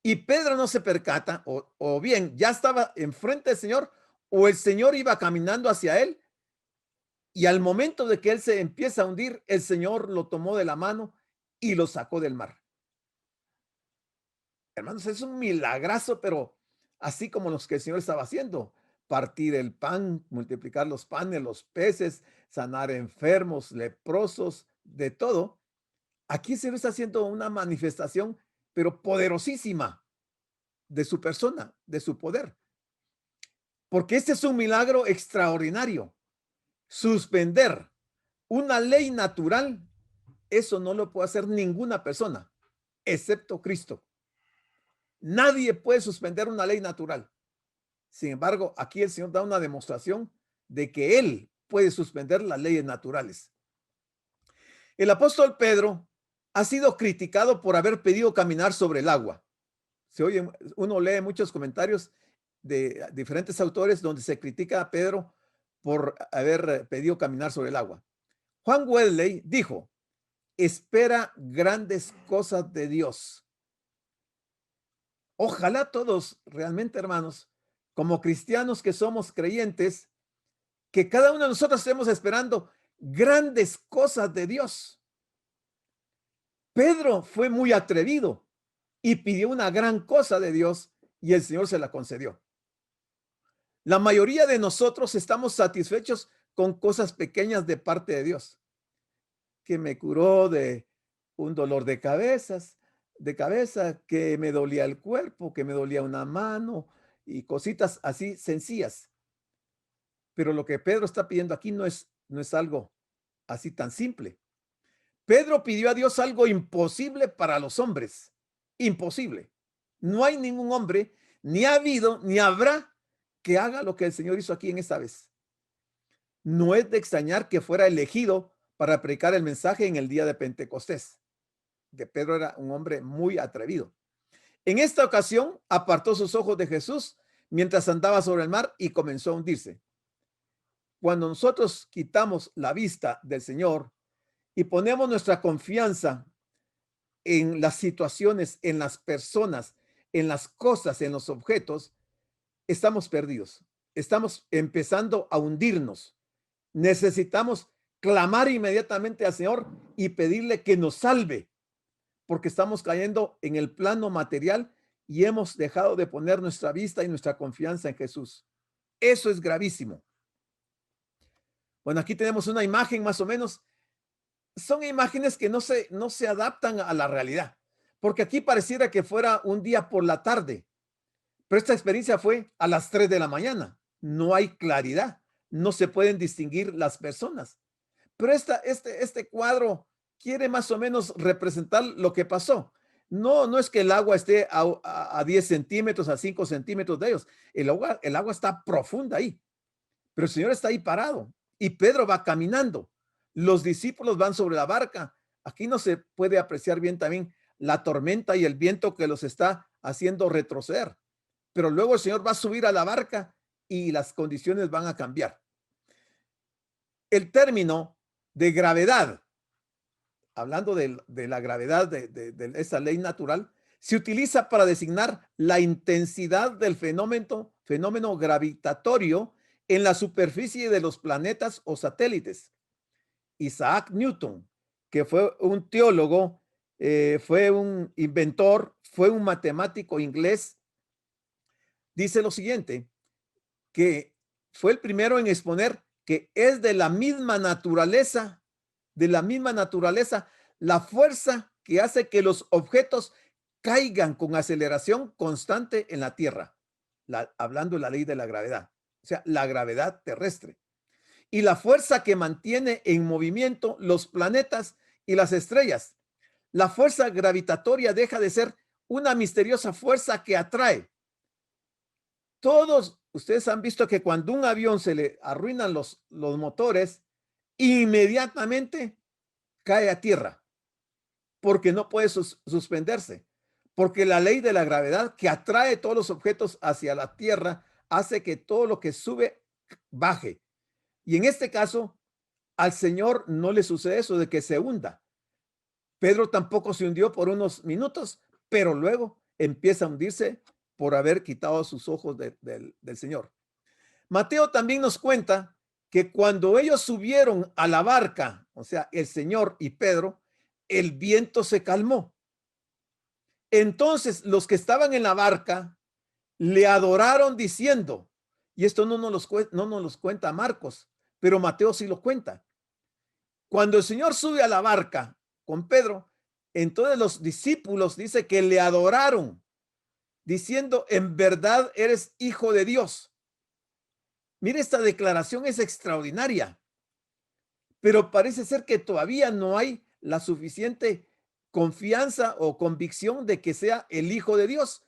S2: Y Pedro no se percata, o bien ya estaba enfrente del Señor, o el Señor iba caminando hacia él, y al momento de que él se empieza a hundir, el Señor lo tomó de la mano y lo sacó del mar. Hermanos, es un milagrazo, pero así como los que el Señor estaba haciendo, partir el pan, multiplicar los panes, los peces, sanar enfermos, leprosos, de todo. Aquí el Señor está haciendo una manifestación, pero poderosísima, de su persona, de su poder. Porque este es un milagro extraordinario. Suspender una ley natural, eso no lo puede hacer ninguna persona, excepto Cristo. Nadie puede suspender una ley natural. Sin embargo, aquí el Señor da una demostración de que Él puede suspender las leyes naturales. El apóstol Pedro ha sido criticado por haber pedido caminar sobre el agua. Uno lee muchos comentarios de diferentes autores donde se critica a Pedro por haber pedido caminar sobre el agua. Juan Wesley dijo, espera grandes cosas de Dios. Ojalá todos realmente, hermanos, como cristianos que somos creyentes, que cada uno de nosotros estemos esperando grandes cosas de Dios. Pedro fue muy atrevido y pidió una gran cosa de Dios y el Señor se la concedió. La mayoría de nosotros estamos satisfechos con cosas pequeñas de parte de Dios. Que me curó de un dolor de cabeza, que me dolía el cuerpo, que me dolía una mano y cositas así sencillas. Pero lo que Pedro está pidiendo aquí no es algo así tan simple. Pedro pidió a Dios algo imposible para los hombres. Imposible. No hay ningún hombre, ni ha habido, ni habrá, que haga lo que el Señor hizo aquí en esta vez. No es de extrañar que fuera elegido para predicar el mensaje en el día de Pentecostés. Que Pedro era un hombre muy atrevido. En esta ocasión apartó sus ojos de Jesús mientras andaba sobre el mar y comenzó a hundirse. Cuando nosotros quitamos la vista del Señor y ponemos nuestra confianza en las situaciones, en las personas, en las cosas, en los objetos, estamos perdidos. Estamos empezando a hundirnos. Necesitamos clamar inmediatamente al Señor y pedirle que nos salve, porque estamos cayendo en el plano material y hemos dejado de poner nuestra vista y nuestra confianza en Jesús. Eso es gravísimo. Bueno, aquí tenemos una imagen más o menos. Son imágenes que no se adaptan a la realidad, porque aquí pareciera que fuera un día por la tarde, pero esta experiencia fue a las 3 de la mañana. No hay claridad, no se pueden distinguir las personas. Pero este cuadro quiere más o menos representar lo que pasó. No es que el agua esté a 10 centímetros, a 5 centímetros de ellos. El agua está profunda ahí, pero el Señor está ahí parado y Pedro va caminando. Los discípulos van sobre la barca. Aquí no se puede apreciar bien también la tormenta y el viento que los está haciendo retroceder. Pero luego el Señor va a subir a la barca y las condiciones van a cambiar. El término de gravedad hablando de la gravedad de esa ley natural, se utiliza para designar la intensidad del fenómeno gravitatorio en la superficie de los planetas o satélites. Isaac Newton, que fue un teólogo, fue un inventor, fue un matemático inglés, dice lo siguiente, que fue el primero en exponer que es de la misma naturaleza la fuerza que hace que los objetos caigan con aceleración constante en la Tierra, hablando de la ley de la gravedad, o sea, la gravedad terrestre, y la fuerza que mantiene en movimiento los planetas y las estrellas. La fuerza gravitatoria deja de ser una misteriosa fuerza que atrae. Todos ustedes han visto que cuando un avión se le arruinan los motores, inmediatamente cae a tierra, porque no puede suspenderse, porque la ley de la gravedad que atrae todos los objetos hacia la tierra hace que todo lo que sube baje. Y en este caso, al Señor no le sucede eso de que se hunda. Pedro tampoco se hundió por unos minutos, pero luego empieza a hundirse por haber quitado sus ojos del Señor. Mateo también nos cuenta que cuando ellos subieron a la barca, o sea, el Señor y Pedro, el viento se calmó. Entonces los que estaban en la barca le adoraron diciendo, y esto no nos los cuenta Marcos, pero Mateo sí lo cuenta. Cuando el Señor sube a la barca con Pedro, entonces los discípulos dice que le adoraron, diciendo, en verdad eres hijo de Dios. Mire, esta declaración es extraordinaria, pero parece ser que todavía no hay la suficiente confianza o convicción de que sea el Hijo de Dios.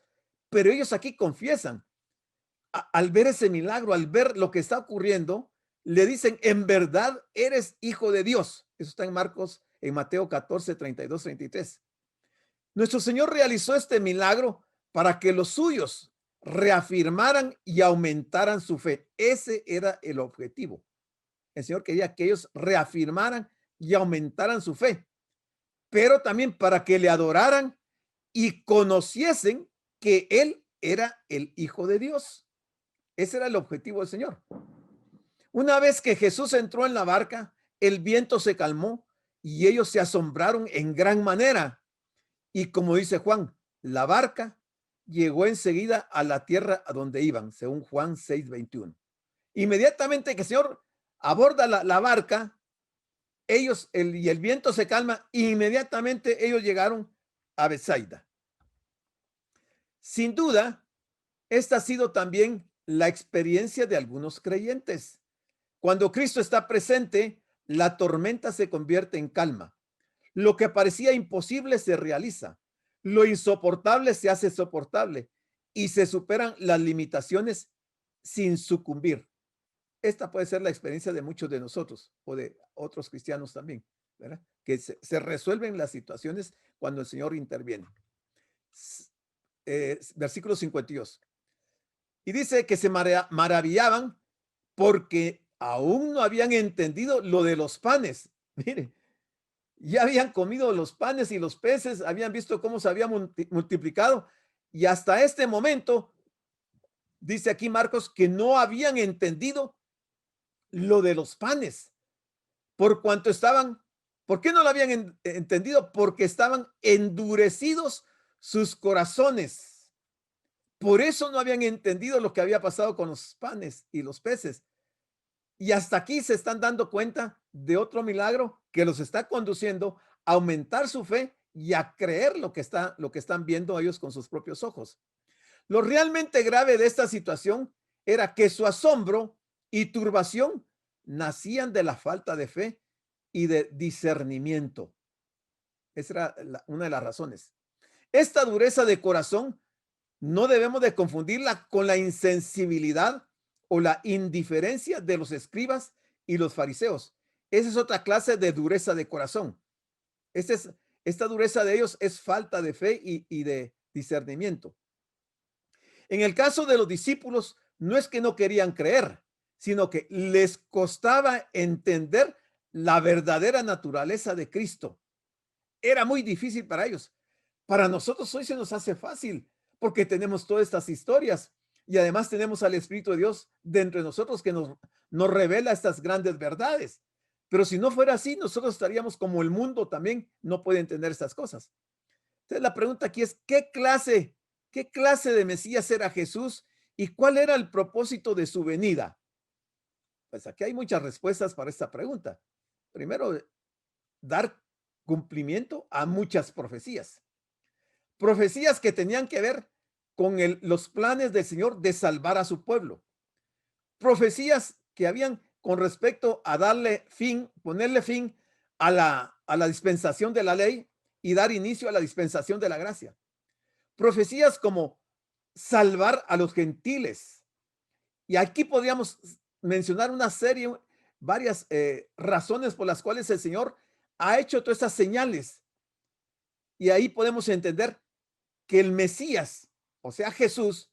S2: Pero ellos aquí confiesan. Al ver ese milagro, al ver lo que está ocurriendo, le dicen, en verdad eres hijo de Dios. Eso está en Mateo 14, 32, 33. Nuestro Señor realizó este milagro para que los suyos reafirmaran y aumentaran su fe. Ese era el objetivo. El Señor quería que ellos reafirmaran y aumentaran su fe, pero también para que le adoraran y conociesen que Él era el Hijo de Dios. Ese era el objetivo del Señor. Una vez que Jesús entró en la barca, el viento se calmó y ellos se asombraron en gran manera. Y como dice Juan, la barca llegó enseguida a la tierra a donde iban, según Juan 6:21. Inmediatamente que el Señor aborda la barca, y el viento se calma, inmediatamente ellos llegaron a Betsaida. Sin duda, esta ha sido también la experiencia de algunos creyentes. Cuando Cristo está presente, la tormenta se convierte en calma. Lo que parecía imposible se realiza. Lo insoportable se hace soportable y se superan las limitaciones sin sucumbir. Esta puede ser la experiencia de muchos de nosotros o de otros cristianos también, ¿verdad? Que se resuelven las situaciones cuando el Señor interviene. Versículo 52. Y dice que se maravillaban porque aún no habían entendido lo de los panes. Mire, ya habían comido los panes y los peces, habían visto cómo se había multiplicado y hasta este momento, dice aquí Marcos, que no habían entendido lo de los panes, ¿por qué no lo habían entendido? Porque estaban endurecidos sus corazones. Por eso no habían entendido lo que había pasado con los panes y los peces. Y hasta aquí se están dando cuenta de otro milagro que los está conduciendo a aumentar su fe y a creer lo que están viendo ellos con sus propios ojos. Lo realmente grave de esta situación era que su asombro y turbación nacían de la falta de fe y de discernimiento. Esa era una de las razones. Esta dureza de corazón no debemos de confundirla con la insensibilidad o la indiferencia de los escribas y los fariseos. Esa es otra clase de dureza de corazón. Esta dureza de ellos es falta de fe y de discernimiento. En el caso de los discípulos, no es que no querían creer, sino que les costaba entender la verdadera naturaleza de Cristo. era muy difícil para ellos. Para nosotros hoy se nos hace fácil porque tenemos todas estas historias y además tenemos al Espíritu de Dios dentro de nosotros que nos revela estas grandes verdades. Pero si no fuera así, nosotros estaríamos como el mundo también no puede entender estas cosas. Entonces la pregunta aquí es, ¿qué clase de Mesías era Jesús y cuál era el propósito de su venida? Pues aquí hay muchas respuestas para esta pregunta. Primero, dar cumplimiento a muchas profecías. Profecías que tenían que ver con los planes del Señor de salvar a su pueblo. Profecías que habían con respecto a ponerle fin a la dispensación de la ley y dar inicio a la dispensación de la gracia. Profecías como salvar a los gentiles. Y aquí podríamos mencionar una serie, varias razones por las cuales el Señor ha hecho todas estas señales. Y ahí podemos entender que el Mesías, o sea, Jesús,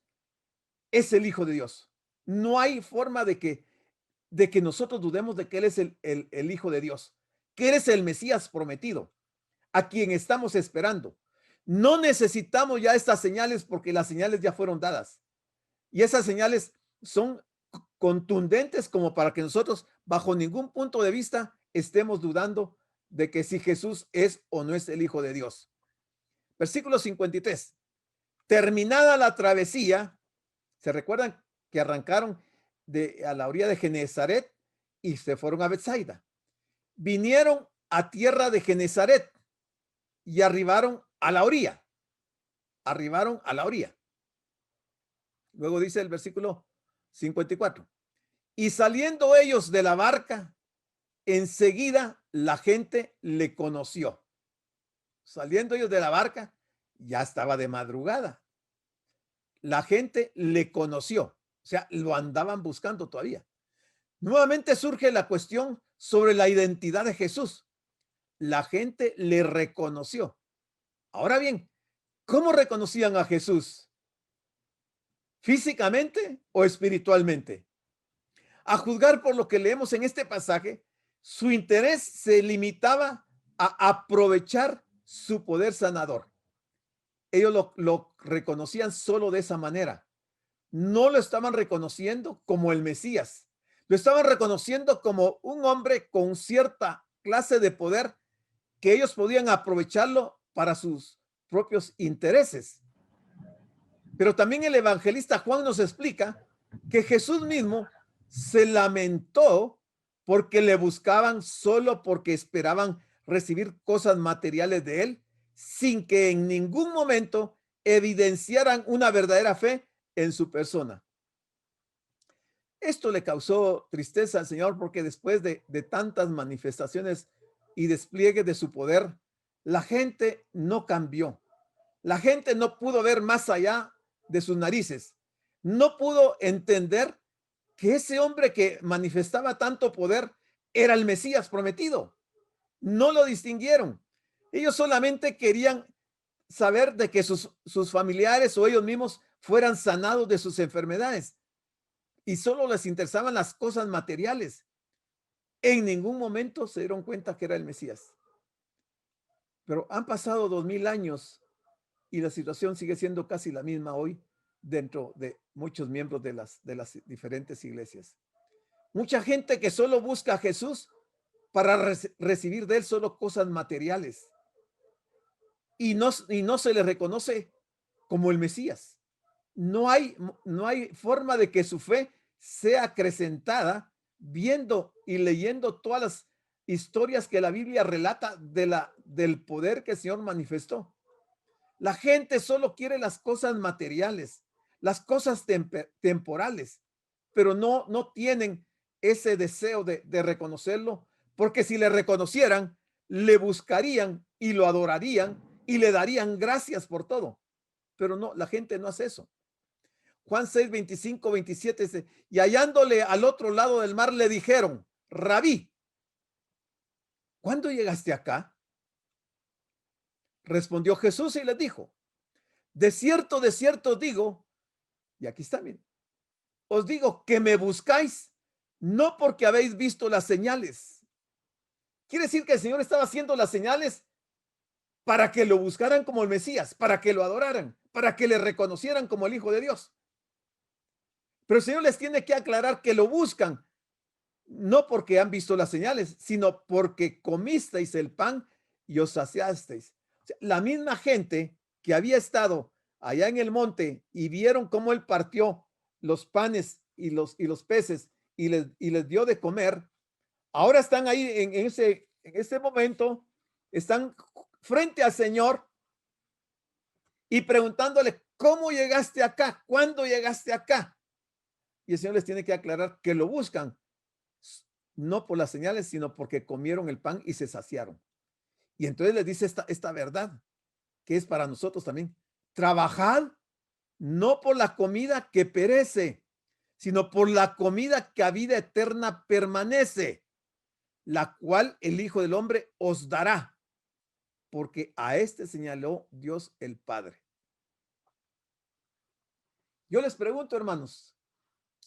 S2: es el Hijo de Dios. No hay forma de que nosotros dudemos de que Él es el Hijo de Dios, que Él es el Mesías prometido, a quien estamos esperando. No necesitamos ya estas señales porque las señales ya fueron dadas. Y esas señales son contundentes como para que nosotros, bajo ningún punto de vista, estemos dudando de que si Jesús es o no es el Hijo de Dios. Versículo 53. Terminada la travesía, ¿se recuerdan que arrancaron a la orilla de Genezaret y se fueron a Betsaida? Vinieron a tierra de Genezaret y arribaron a la orilla. Arribaron a la orilla. Luego dice el versículo 54. Y saliendo ellos de la barca, enseguida la gente le conoció. Saliendo ellos de la barca, ya estaba de madrugada. La gente le conoció, o sea, lo andaban buscando todavía. Nuevamente surge la cuestión sobre la identidad de Jesús. La gente le reconoció. Ahora bien, ¿cómo reconocían a Jesús? ¿Físicamente o espiritualmente? A juzgar por lo que leemos en este pasaje, su interés se limitaba a aprovechar su poder sanador. Ellos lo reconocían solo de esa manera. No lo estaban reconociendo como el Mesías. Lo estaban reconociendo como un hombre con cierta clase de poder que ellos podían aprovecharlo para sus propios intereses. Pero también el evangelista Juan nos explica que Jesús mismo se lamentó porque le buscaban solo porque esperaban recibir cosas materiales de él, sin que en ningún momento evidenciaran una verdadera fe en su persona. Esto le causó tristeza al Señor porque después de tantas manifestaciones y despliegue de su poder, la gente no cambió. La gente no pudo ver más allá de sus narices. No pudo entender que ese hombre que manifestaba tanto poder era el Mesías prometido. No lo distinguieron. Ellos solamente querían saber de que sus familiares o ellos mismos fueran sanados de sus enfermedades y solo les interesaban las cosas materiales. En ningún momento se dieron cuenta que era el Mesías. Pero han pasado 2000 años y la situación sigue siendo casi la misma hoy dentro de muchos miembros de las diferentes iglesias. Mucha gente que solo busca a Jesús para recibir de él solo cosas materiales y no se le reconoce como el Mesías. No hay forma de que su fe sea acrecentada viendo y leyendo todas las historias que la Biblia relata del poder que el Señor manifestó. La gente solo quiere las cosas materiales, las cosas temporales, pero no tienen ese deseo de reconocerlo, porque si le reconocieran, le buscarían y lo adorarían y le darían gracias por todo. Pero no, la gente no hace eso. Juan 6, 25, 27 dice, y hallándole al otro lado del mar le dijeron, Rabí, ¿cuándo llegaste acá? Respondió Jesús y les dijo, de cierto digo, y aquí está bien, os digo que me buscáis, no porque habéis visto las señales. Quiere decir que el Señor estaba haciendo las señales para que lo buscaran como el Mesías, para que lo adoraran, para que le reconocieran como el Hijo de Dios. Pero el Señor les tiene que aclarar que lo buscan, no porque han visto las señales, sino porque comisteis el pan y os saciasteis. O sea, la misma gente que había estado allá en el monte y vieron cómo él partió los panes y los peces y les dio de comer, ahora están ahí en ese momento, están frente al Señor y preguntándole, ¿cómo llegaste acá? ¿Cuándo llegaste acá? Y el Señor les tiene que aclarar que lo buscan, no por las señales, sino porque comieron el pan y se saciaron. Y entonces les dice esta verdad, que es para nosotros también. Trabajad no por la comida que perece, sino por la comida que a vida eterna permanece, la cual el Hijo del Hombre os dará, porque a este señaló Dios el Padre. Yo les pregunto, hermanos,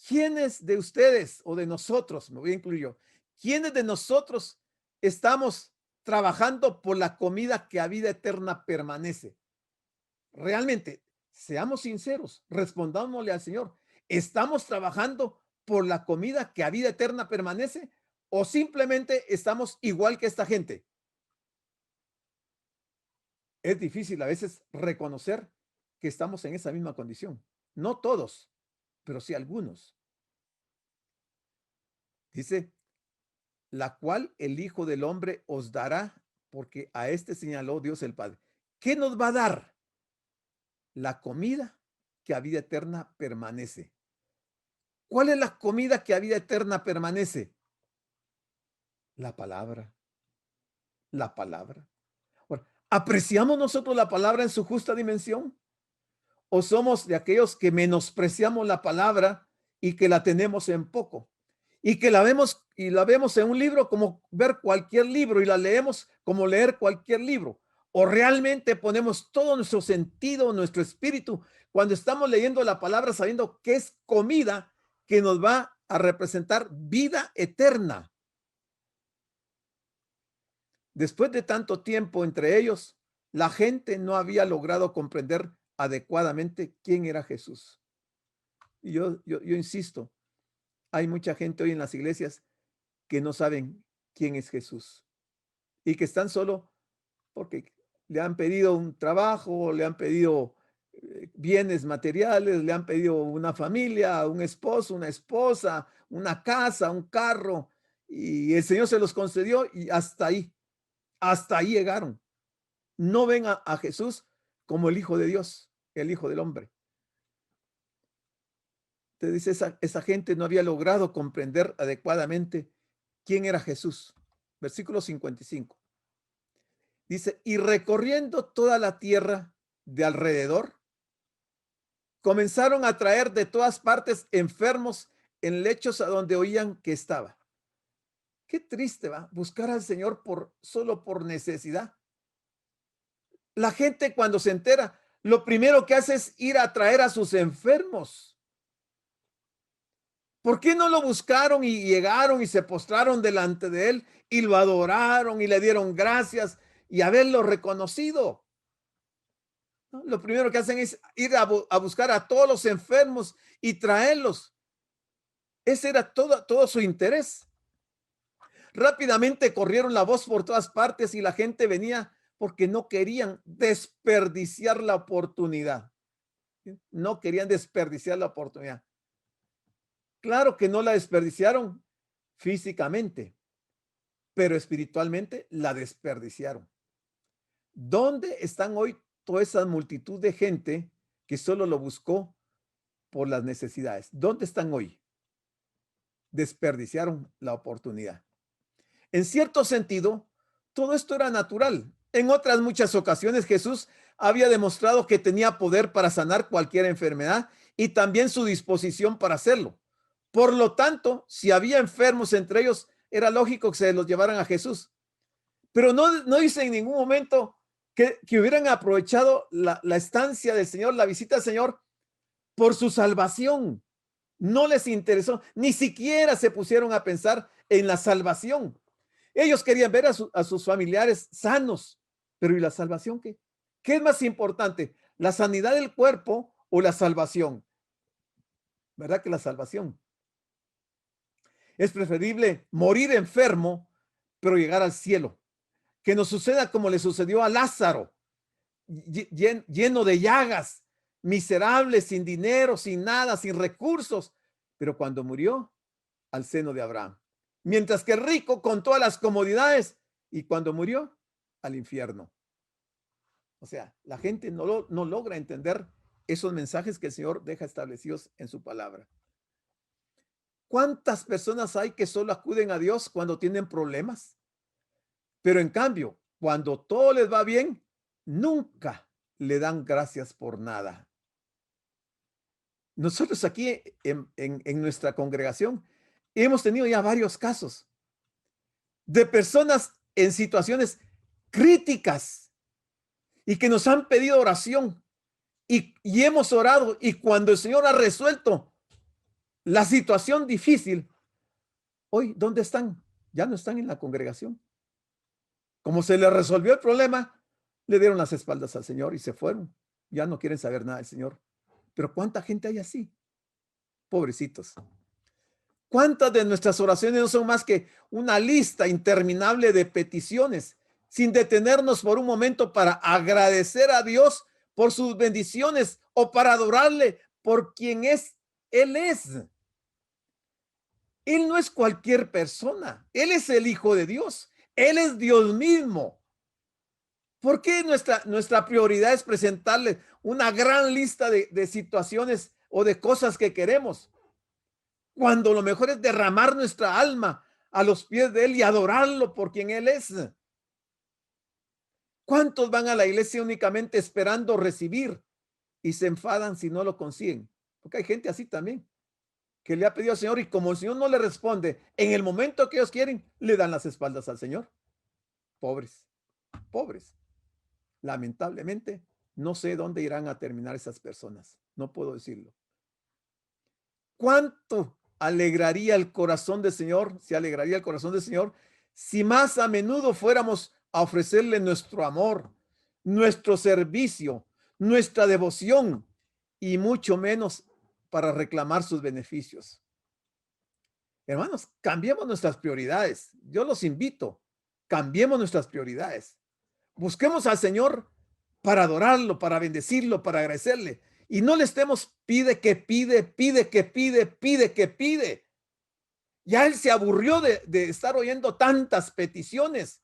S2: ¿quiénes de ustedes o de nosotros, me voy a incluir yo, quiénes de nosotros estamos trabajando por la comida que a vida eterna permanece? Realmente, seamos sinceros, respondámosle al Señor. ¿Estamos trabajando por la comida que a vida eterna permanece o simplemente estamos igual que esta gente? Es difícil a veces reconocer que estamos en esa misma condición. No todos, pero sí algunos. Dice, la cual el Hijo del Hombre os dará, porque a este señaló Dios el Padre. ¿Qué nos va a dar? La comida que a vida eterna permanece. ¿Cuál es la comida que a vida eterna permanece? La palabra. La palabra. Bueno, ¿apreciamos nosotros la palabra en su justa dimensión? ¿O somos de aquellos que menospreciamos la palabra y que la tenemos en poco? Y que la vemos en un libro como ver cualquier libro y la leemos como leer cualquier libro. O realmente ponemos todo nuestro sentido, nuestro espíritu, cuando estamos leyendo la palabra sabiendo que es comida que nos va a representar vida eterna. Después de tanto tiempo entre ellos, la gente no había logrado comprender adecuadamente quién era Jesús. Y yo insisto, hay mucha gente hoy en las iglesias que no saben quién es Jesús y que están solo porque le han pedido un trabajo, le han pedido bienes materiales, le han pedido una familia, un esposo, una esposa, una casa, un carro, y el Señor se los concedió y hasta ahí llegaron. No ven a Jesús como el Hijo de Dios, el Hijo del Hombre. Te dice, esa gente no había logrado comprender adecuadamente quién era Jesús. Versículo 55. Dice, y recorriendo toda la tierra de alrededor, comenzaron a traer de todas partes enfermos en lechos a donde oían que estaba. Qué triste, va, buscar al Señor solo por necesidad. La gente cuando se entera, lo primero que hace es ir a traer a sus enfermos. ¿Por qué no lo buscaron y llegaron y se postraron delante de él y lo adoraron y le dieron gracias y haberlo reconocido? ¿No? Lo primero que hacen es ir a buscar a todos los enfermos y traerlos. Ese era todo su interés. Rápidamente corrieron la voz por todas partes y la gente venía porque no querían desperdiciar la oportunidad. No querían desperdiciar la oportunidad. Claro que no la desperdiciaron físicamente, pero espiritualmente la desperdiciaron. ¿Dónde están hoy toda esa multitud de gente que solo lo buscó por las necesidades? ¿Dónde están hoy? Desperdiciaron la oportunidad. En cierto sentido, todo esto era natural. En otras muchas ocasiones Jesús había demostrado que tenía poder para sanar cualquier enfermedad y también su disposición para hacerlo. Por lo tanto, si había enfermos entre ellos, era lógico que se los llevaran a Jesús. Pero no dice en ningún momento que hubieran aprovechado la estancia del Señor, la visita del Señor, por su salvación. No les interesó, ni siquiera se pusieron a pensar en la salvación. Ellos querían ver a sus familiares sanos, Pero ¿y la salvación qué? ¿Qué es más importante? ¿La sanidad del cuerpo o la salvación? ¿Verdad que la salvación? Es preferible morir enfermo, pero llegar al cielo. Que nos suceda como le sucedió a Lázaro, lleno de llagas, miserable, sin dinero, sin nada, sin recursos, pero cuando murió, al seno de Abraham. Mientras que el rico con todas las comodidades, y cuando murió, al infierno. O sea, la gente no logra entender esos mensajes que el Señor deja establecidos en su palabra. ¿Cuántas personas hay que solo acuden a Dios cuando tienen problemas? Pero en cambio, cuando todo les va bien, nunca le dan gracias por nada. Nosotros aquí en nuestra congregación hemos tenido ya varios casos de personas en situaciones críticas y que nos han pedido oración y hemos orado, y cuando el Señor ha resuelto la situación difícil, hoy, ¿dónde están? Ya no están en la congregación. Como se les resolvió el problema, le dieron las espaldas al Señor y se fueron. Ya no quieren saber nada del Señor. Pero ¿cuánta gente hay así? Pobrecitos. ¿Cuántas de nuestras oraciones no son más que una lista interminable de peticiones, sin detenernos por un momento para agradecer a Dios por sus bendiciones o para adorarle por quien es? Él es. Él no es cualquier persona. Él es el Hijo de Dios. Él es Dios mismo. ¿Por qué nuestra prioridad es presentarle una gran lista de situaciones o de cosas que queremos, cuando lo mejor es derramar nuestra alma a los pies de Él y adorarlo por quien Él es? ¿Cuántos van a la iglesia únicamente esperando recibir y se enfadan si no lo consiguen? Porque hay gente así también, que le ha pedido al Señor, y como el Señor no le responde en el momento que ellos quieren, le dan las espaldas al Señor. Pobres, pobres. Lamentablemente, no sé dónde irán a terminar esas personas. No puedo decirlo. ¿Cuánto alegraría el corazón del Señor? Se alegraría el corazón del Señor si más a menudo fuéramos a ofrecerle nuestro amor, nuestro servicio, nuestra devoción, y mucho menos para reclamar sus beneficios. Hermanos, cambiemos nuestras prioridades. Yo los invito, cambiemos nuestras prioridades. Busquemos al Señor para adorarlo, para bendecirlo, para agradecerle. Y no le estemos pide que pide, pide que pide, pide que pide. Ya Él se aburrió de estar oyendo tantas peticiones,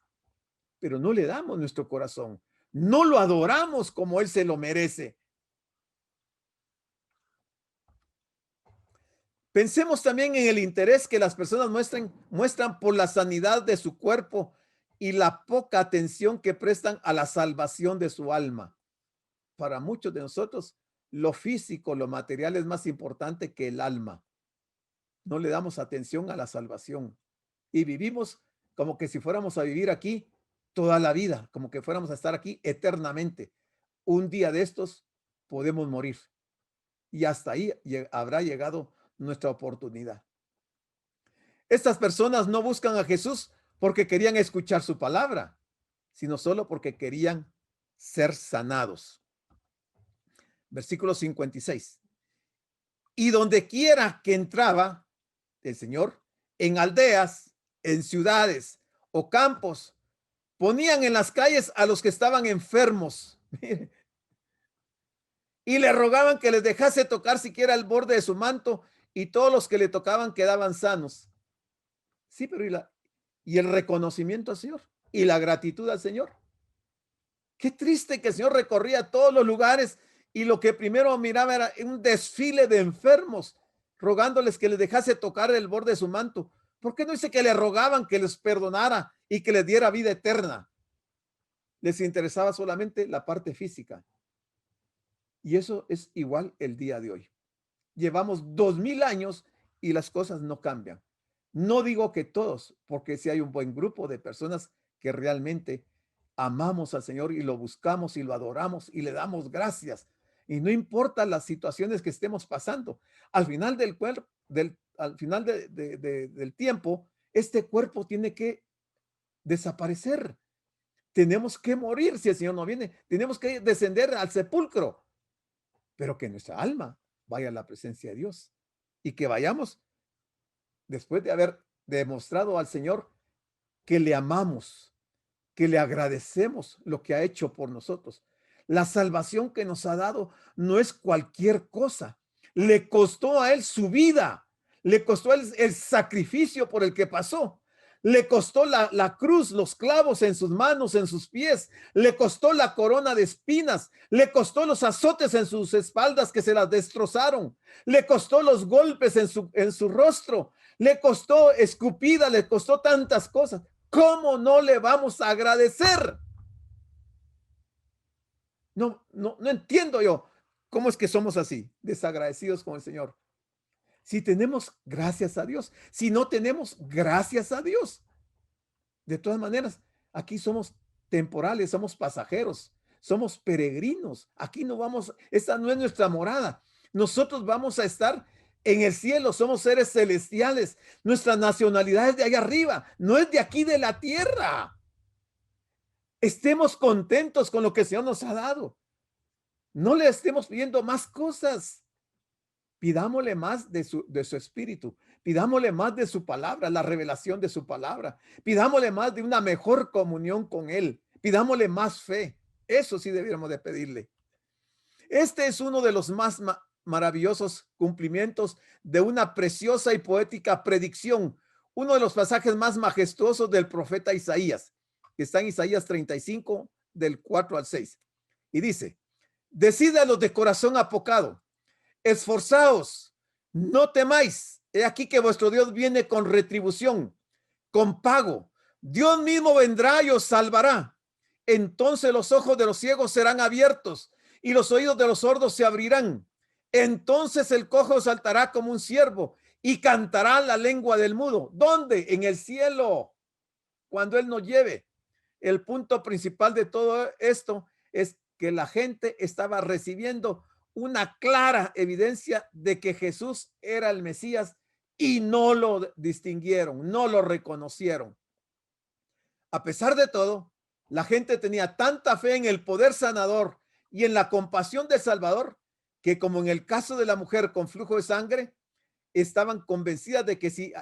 S2: pero no le damos nuestro corazón. No lo adoramos como Él se lo merece. Pensemos también en el interés que las personas muestran por la sanidad de su cuerpo y la poca atención que prestan a la salvación de su alma. Para muchos de nosotros, lo físico, lo material es más importante que el alma. No le damos atención a la salvación y vivimos como que si fuéramos a vivir aquí toda la vida, como que fuéramos a estar aquí eternamente. Un día de estos podemos morir y hasta ahí habrá llegado nuestra oportunidad. Estas personas no buscan a Jesús porque querían escuchar su palabra, sino solo porque querían ser sanados. Versículo 56. Y donde quiera que entraba el Señor, en aldeas, en ciudades o campos, ponían en las calles a los que estaban enfermos y le rogaban que les dejase tocar siquiera el borde de su manto, y todos los que le tocaban quedaban sanos. Sí, pero ¿y el reconocimiento al Señor? ¿Y la gratitud al Señor? Qué triste que el Señor recorría todos los lugares y lo que primero miraba era un desfile de enfermos, rogándoles que les dejase tocar el borde de su manto. ¿Por qué no dice que le rogaban que les perdonara y que les diera vida eterna? Les interesaba solamente la parte física. Y eso es igual el día de hoy. Llevamos 2000 años y las cosas no cambian. No digo que todos, porque si hay un buen grupo de personas que realmente amamos al Señor y lo buscamos y lo adoramos y le damos gracias. Y no importa las situaciones que estemos pasando. Al final del tiempo, este cuerpo tiene que desaparecer. tenemos que morir si el Señor no viene. Tenemos que descender al sepulcro, pero que nuestra alma vaya a la presencia de Dios y que vayamos después de haber demostrado al Señor que le amamos, que le agradecemos lo que ha hecho por nosotros. La salvación que nos ha dado no es cualquier cosa. Le costó a él su vida, le costó el sacrificio por el que pasó, le costó la cruz, los clavos en sus manos, en sus pies, le costó la corona de espinas, le costó los azotes en sus espaldas que se las destrozaron, le costó los golpes en su rostro, le costó escupida, le costó tantas cosas. ¿Cómo no le vamos a agradecer? No entiendo yo cómo es que somos así, desagradecidos con el Señor. Si tenemos, gracias a Dios. Si no tenemos, gracias a Dios. De todas maneras, aquí somos temporales, somos pasajeros, somos peregrinos. Aquí no vamos, esta no es nuestra morada. Nosotros vamos a estar en el cielo, somos seres celestiales. Nuestra nacionalidad es de allá arriba, no es de aquí de la tierra. Estemos contentos con lo que el Señor nos ha dado. No le estemos pidiendo más cosas. Pidámosle más de su espíritu. Pidámosle más de su palabra, la revelación de su palabra. Pidámosle más de una mejor comunión con Él. Pidámosle más fe. Eso sí debiéramos de pedirle. Este es uno de los más maravillosos cumplimientos de una preciosa y poética predicción. Uno de los pasajes más majestuosos del profeta Isaías, que está en Isaías 35, del 4 al 6. Y dice, decid a los de corazón apocado, esforzaos, no temáis. He aquí que vuestro Dios viene con retribución, con pago. Dios mismo vendrá y os salvará. Entonces los ojos de los ciegos serán abiertos y los oídos de los sordos se abrirán. Entonces el cojo saltará como un ciervo y cantará la lengua del mudo. ¿Dónde? En el cielo, cuando Él nos lleve. El punto principal de todo esto es que la gente estaba recibiendo una clara evidencia de que Jesús era el Mesías y no lo distinguieron, no lo reconocieron. A pesar de todo, la gente tenía tanta fe en el poder sanador y en la compasión del Salvador que, como en el caso de la mujer con flujo de sangre, estaban convencidas de que si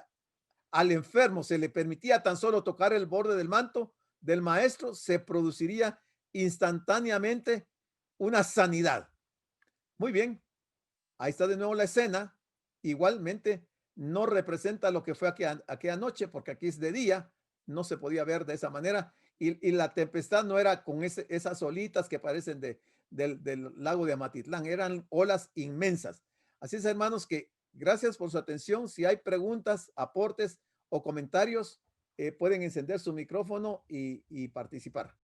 S2: al enfermo se le permitía tan solo tocar el borde del manto del maestro, se produciría instantáneamente una sanidad. Muy bien, ahí está de nuevo la escena. Igualmente no representa lo que fue aquella noche, porque aquí es de día, no se podía ver de esa manera, y la tempestad no era con esas olitas que parecen del lago de Amatitlán, eran olas inmensas. Así es, hermanos, que gracias por su atención. Si hay preguntas, aportes o comentarios, pueden encender su micrófono y participar.